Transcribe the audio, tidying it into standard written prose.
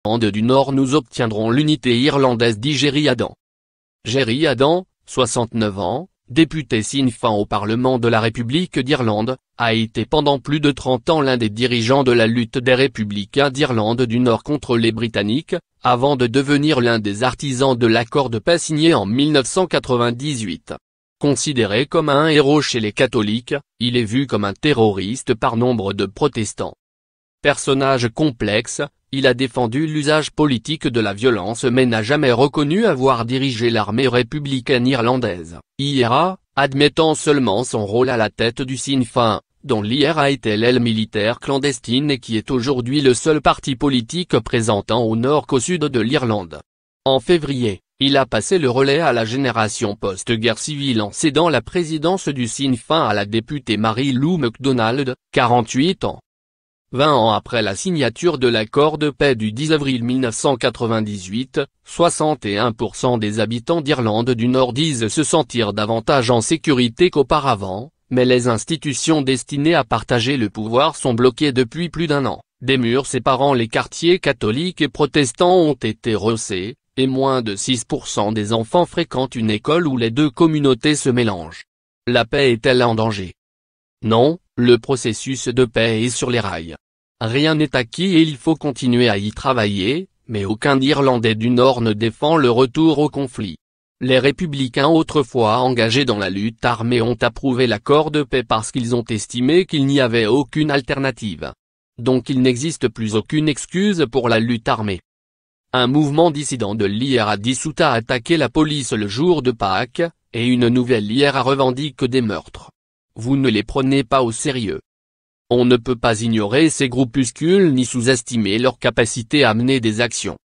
du Nord nous obtiendrons l'unité irlandaise, dit Gerry Adam. Gerry Adam, 69 ans, député Sinn Féin au Parlement de la République d'Irlande, a été pendant plus de 30 ans l'un des dirigeants de la lutte des Républicains d'Irlande du Nord contre les Britanniques, avant de devenir l'un des artisans de l'accord de paix signé en 1998. Considéré comme un héros chez les catholiques, il est vu comme un terroriste par nombre de protestants. Personnage complexe, il a défendu l'usage politique de la violence mais n'a jamais reconnu avoir dirigé l'armée républicaine irlandaise, IRA, admettant seulement son rôle à la tête du Sinn Féin, dont l'IRA était l'aile militaire clandestine et qui est aujourd'hui le seul parti politique présentant au nord qu'au sud de l'Irlande. En février, il a passé le relais à la génération post-guerre civile en cédant la présidence du Sinn Féin à la députée Mary-Lou McDonald, 48 ans. 20 ans après la signature de l'accord de paix du 10 avril 1998, 61% des habitants d'Irlande du Nord disent se sentir davantage en sécurité qu'auparavant, mais les institutions destinées à partager le pouvoir sont bloquées depuis plus d'un an. Des murs séparant les quartiers catholiques et protestants ont été rehaussés, et moins de 6% des enfants fréquentent une école où les deux communautés se mélangent. La paix est-elle en danger? Non, le processus de paix est sur les rails. Rien n'est acquis et il faut continuer à y travailler, mais aucun Irlandais du Nord ne défend le retour au conflit. Les républicains autrefois engagés dans la lutte armée ont approuvé l'accord de paix parce qu'ils ont estimé qu'il n'y avait aucune alternative. Donc il n'existe plus aucune excuse pour la lutte armée. Un mouvement dissident de l'IRA dissout a attaqué la police le jour de Pâques, et une nouvelle IRA revendique des meurtres. Vous ne les prenez pas au sérieux. On ne peut pas ignorer ces groupuscules ni sous-estimer leur capacité à mener des actions.